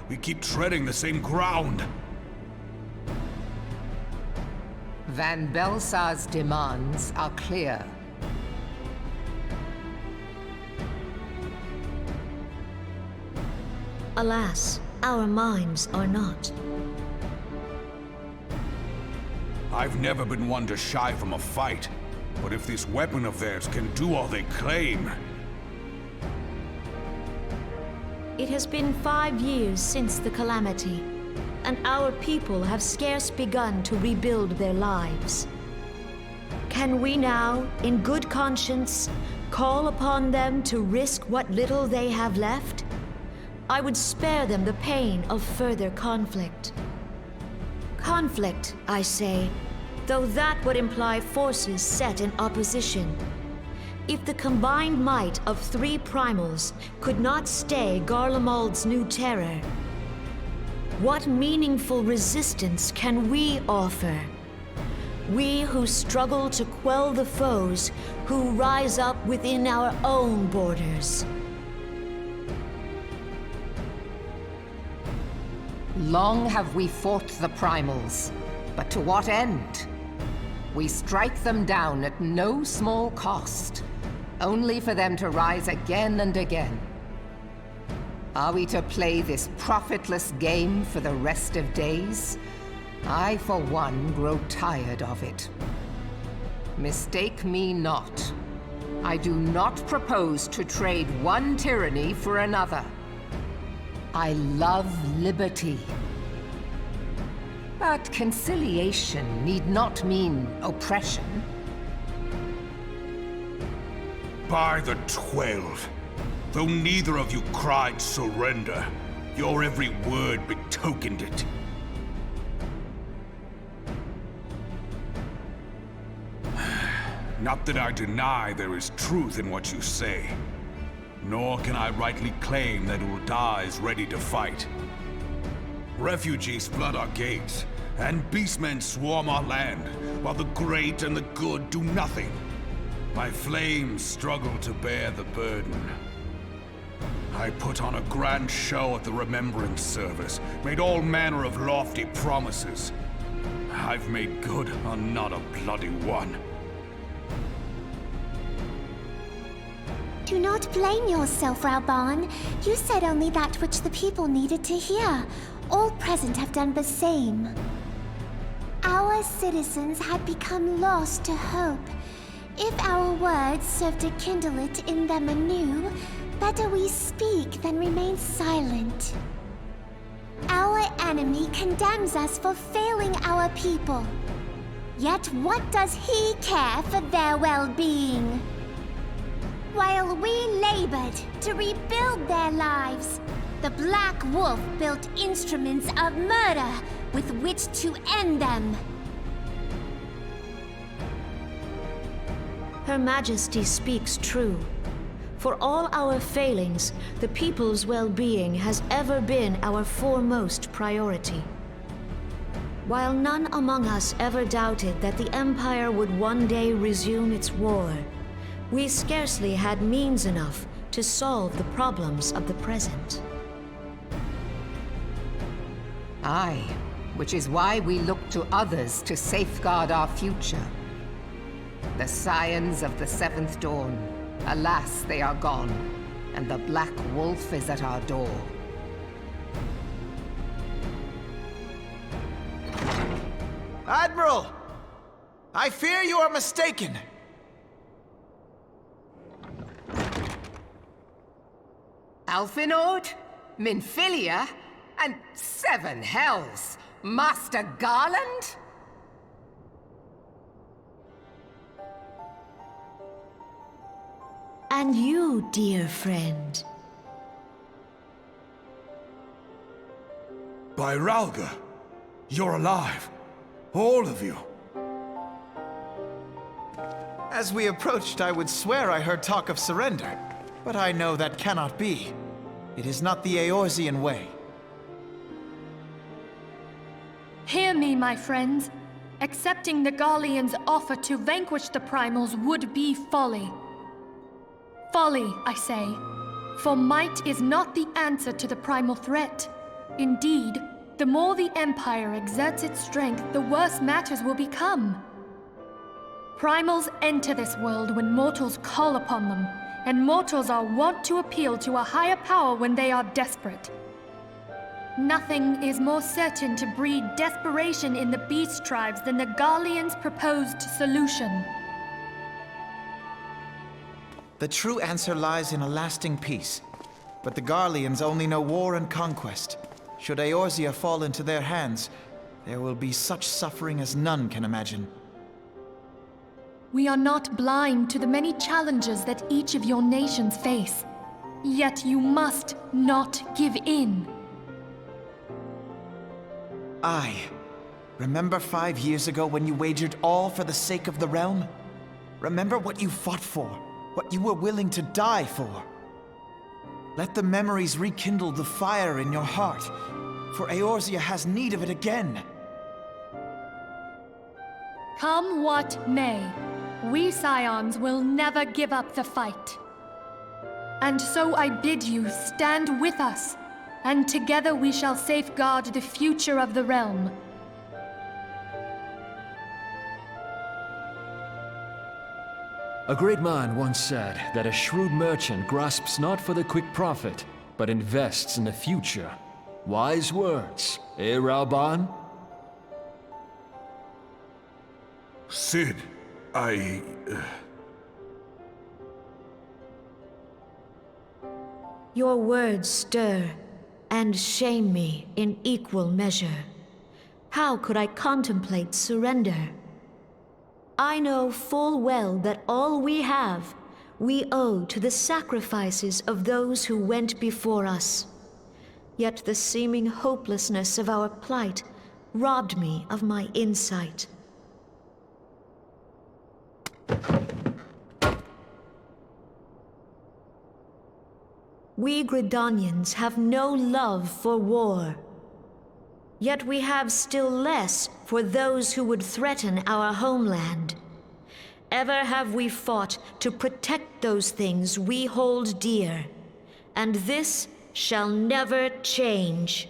We keep treading the same ground. Van Belsar's demands are clear. Alas, our minds are not. I've never been one to shy from a fight, but if this weapon of theirs can do all they claim... It has been 5 years since the calamity, and our people have scarce begun to rebuild their lives. Can we now, in good conscience, call upon them to risk what little they have left? I would spare them the pain of further conflict. Conflict, I say, though that would imply forces set in opposition. If the combined might of 3 primals could not stay Garlemald's new terror, what meaningful resistance can we offer? We who struggle to quell the foes who rise up within our own borders. Long have we fought the primals, but to what end? We strike them down at no small cost, only for them to rise again and again. Are we to play this profitless game for the rest of days? I, for one, grow tired of it. Mistake me not. I do not propose to trade one tyranny for another. I love liberty. But conciliation need not mean oppression. By the 12, though neither of you cried surrender, your every word betokened it. Not that I deny there is truth in what you say, nor can I rightly claim that Ul'dah is ready to fight. Refugees flood our gates, and beastmen swarm our land, while the great and the good do nothing. My flames struggle to bear the burden. I put on a grand show at the Remembrance Service, made all manner of lofty promises. I've made good on not a bloody one. Do not blame yourself, Reborn. You said only that which the people needed to hear. All present have done the same. Our citizens had become lost to hope. If our words serve to kindle it in them anew, better we speak than remain silent. Our enemy condemns us for failing our people. Yet what does he care for their well-being? While we labored to rebuild their lives, the Black Wolf built instruments of murder with which to end them. Her Majesty speaks true. For all our failings, the people's well-being has ever been our foremost priority. While none among us ever doubted that the Empire would one day resume its war, we scarcely had means enough to solve the problems of the present. Aye, which is why we look to others to safeguard our future. The scions of the Seventh Dawn, alas, they are gone, and the Black Wolf is at our door. Admiral! I fear you are mistaken. Alphinaud, Minfilia, and 7 hells, Master Garland? And you, dear friend. By Ralga, you're alive. All of you. As we approached, I would swear I heard talk of surrender. But I know that cannot be. It is not the Eorzean way. Hear me, my friends. Accepting the Garleans' offer to vanquish the Primals would be folly. Folly, I say. For might is not the answer to the primal threat. Indeed, the more the Empire exerts its strength, the worse matters will become. Primals enter this world when mortals call upon them, and mortals are wont to appeal to a higher power when they are desperate. Nothing is more certain to breed desperation in the beast tribes than the Garleans' proposed solution. The true answer lies in a lasting peace. But the Garleans only know war and conquest. Should Eorzea fall into their hands, there will be such suffering as none can imagine. We are not blind to the many challenges that each of your nations face. Yet you must not give in. Aye. Remember 5 years ago when you wagered all for the sake of the realm? Remember what you fought for, what you were willing to die for. Let the memories rekindle the fire in your heart, for Eorzea has need of it again. Come what may, we Scions will never give up the fight. And so I bid you stand with us, and together we shall safeguard the future of the realm. A great man once said that a shrewd merchant grasps not for the quick profit, but invests in the future. Wise words, eh, Raoban? Sid, Your words stir and shame me in equal measure. How could I contemplate surrender? I know full well that all we have, we owe to the sacrifices of those who went before us. Yet the seeming hopelessness of our plight robbed me of my insight. We Gridanians have no love for war. Yet we have still less for those who would threaten our homeland. Ever have we fought to protect those things we hold dear, and this shall never change.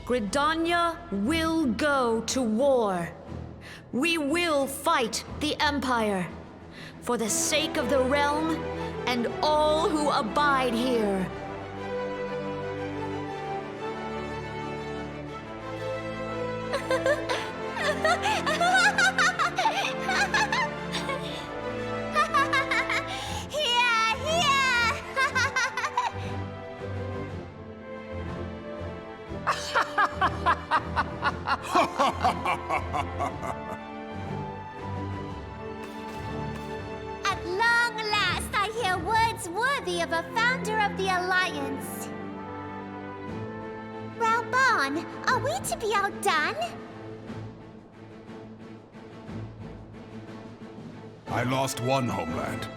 Gridania will go to war. We will fight the Empire, for the sake of the realm and all who abide here. At long last, I hear words worthy of a founder of the Alliance. Raoban, are we to be outdone? I lost one homeland.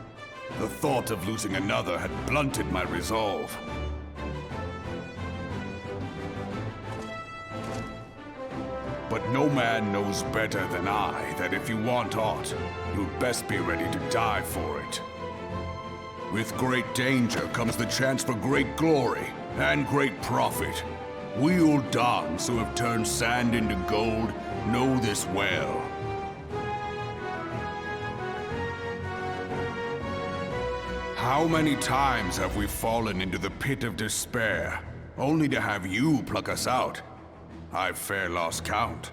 The thought of losing another had blunted my resolve. But no man knows better than I that if you want aught, you'd best be ready to die for it. With great danger comes the chance for great glory and great profit. We Uldans who have turned sand into gold know this well. How many times have we fallen into the pit of despair, only to have you pluck us out? I've fair lost count.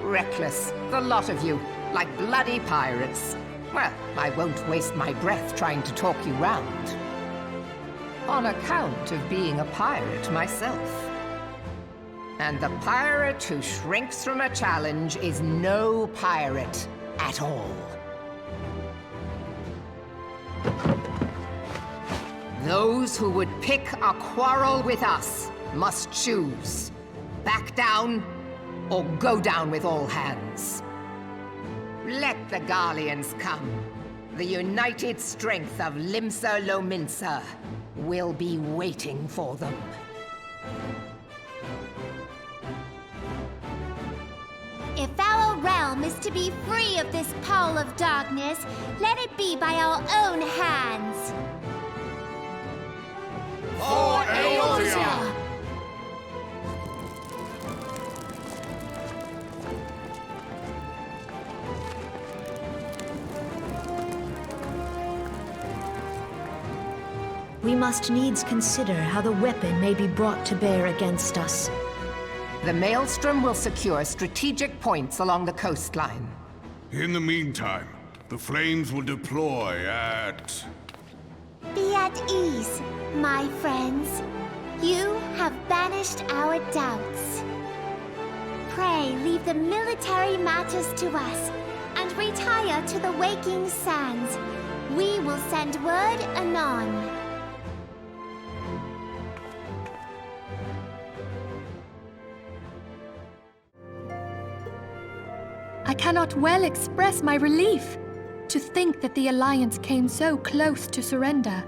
Reckless, the lot of you, like bloody pirates. Well, I won't waste my breath trying to talk you round. On account of being a pirate myself. And the pirate who shrinks from a challenge is no pirate at all. Those who would pick a quarrel with us must choose. Back down, or go down with all hands. Let the Garleans come. The united strength of Limsa Lominsa will be waiting for them. realm is to be free of this pall of darkness, let it be by our own hands. For Eorzea! We must needs consider how the weapon may be brought to bear against us. The Maelstrom will secure strategic points along the coastline. In the meantime, the flames will deploy at... Be at ease, my friends. You have banished our doubts. Pray leave the military matters to us, and retire to the waking sands. We will send word anon. I cannot well express my relief to think that the Alliance came so close to surrender.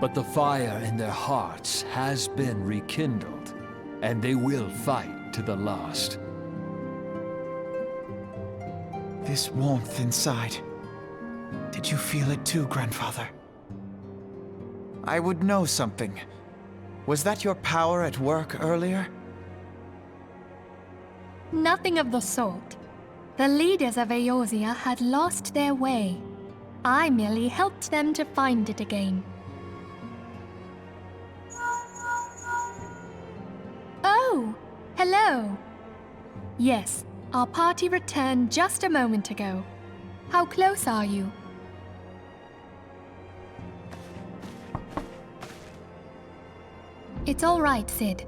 But the fire in their hearts has been rekindled, and they will fight to the last. This warmth inside. Did you feel it too, Grandfather? I would know something. Was that your power at work earlier? Nothing of the sort. The leaders of Eorzea had lost their way. I merely helped them to find it again. Oh, hello. Yes, our party returned just a moment ago. How close are you? It's all right, Sid.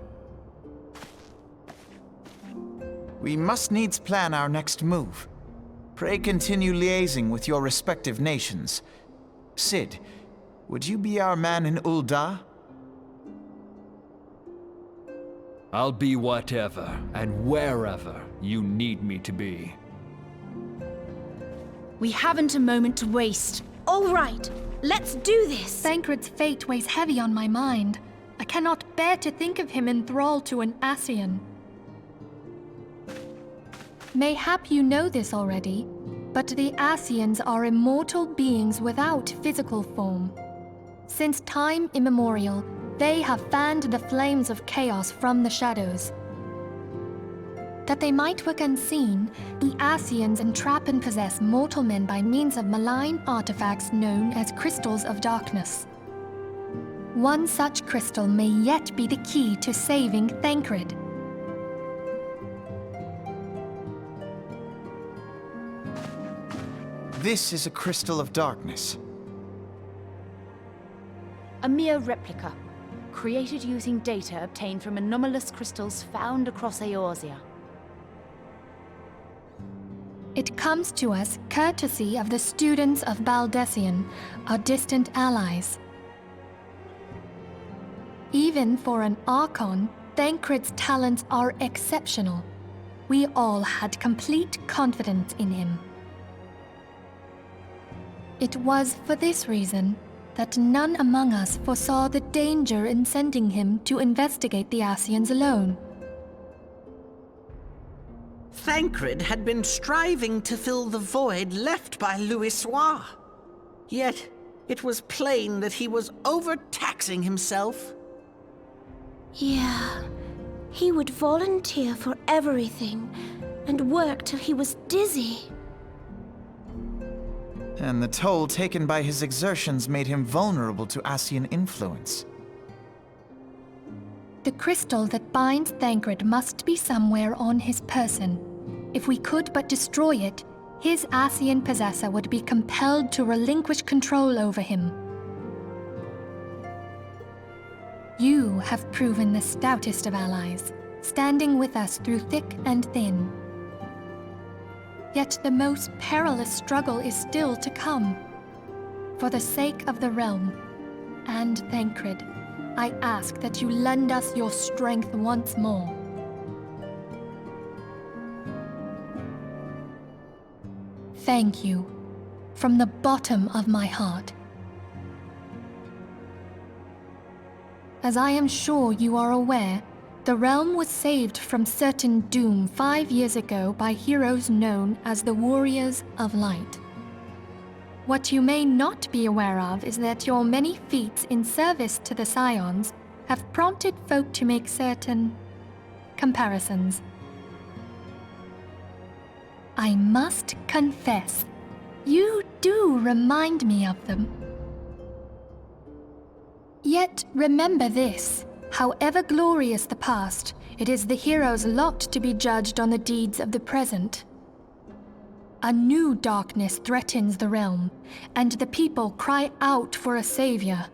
We must needs plan our next move. Pray continue liaising with your respective nations. Sid, would you be our man in Ul'dah? I'll be whatever and wherever you need me to be. We haven't a moment to waste. All right, let's do this! Thancred's fate weighs heavy on my mind. I cannot bear to think of him in thrall to an Ascian. Mayhap you know this already, but the Ascians are immortal beings without physical form. Since time immemorial, they have fanned the flames of chaos from the shadows. That they might work unseen, the Ascians entrap and possess mortal men by means of malign artifacts known as crystals of darkness. One such crystal may yet be the key to saving Thancred. This is a crystal of darkness. A mere replica, created using data obtained from anomalous crystals found across Eorzea. It comes to us courtesy of the students of Baldessian, our distant allies. Even for an Archon, Thancred's talents are exceptional. We all had complete confidence in him. It was for this reason that none among us foresaw the danger in sending him to investigate the Ascians alone. Thancred had been striving to fill the void left by Louisoix. Yet, it was plain that he was overtaxing himself. Yeah, he would volunteer for everything and work till he was dizzy. And the toll taken by his exertions made him vulnerable to Ascian influence. The crystal that binds Thancred must be somewhere on his person. If we could but destroy it, his Ascian possessor would be compelled to relinquish control over him. You have proven the stoutest of allies, standing with us through thick and thin. Yet the most perilous struggle is still to come. For the sake of the realm and Thancred, I ask that you lend us your strength once more. Thank you, from the bottom of my heart. As I am sure you are aware, The realm was saved from certain doom 5 years ago by heroes known as the Warriors of Light. What you may not be aware of is that your many feats in service to the Scions have prompted folk to make certain comparisons. I must confess, you do remind me of them. Yet remember this, however glorious the past, it is the hero's lot to be judged on the deeds of the present. A new darkness threatens the realm, and the people cry out for a savior.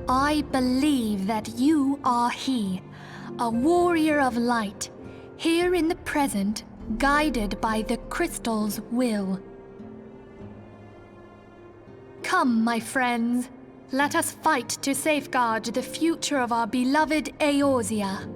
I believe that you are he, a warrior of light, here in the present, guided by the crystal's will. Come, my friends, let us fight to safeguard the future of our beloved Eorzea.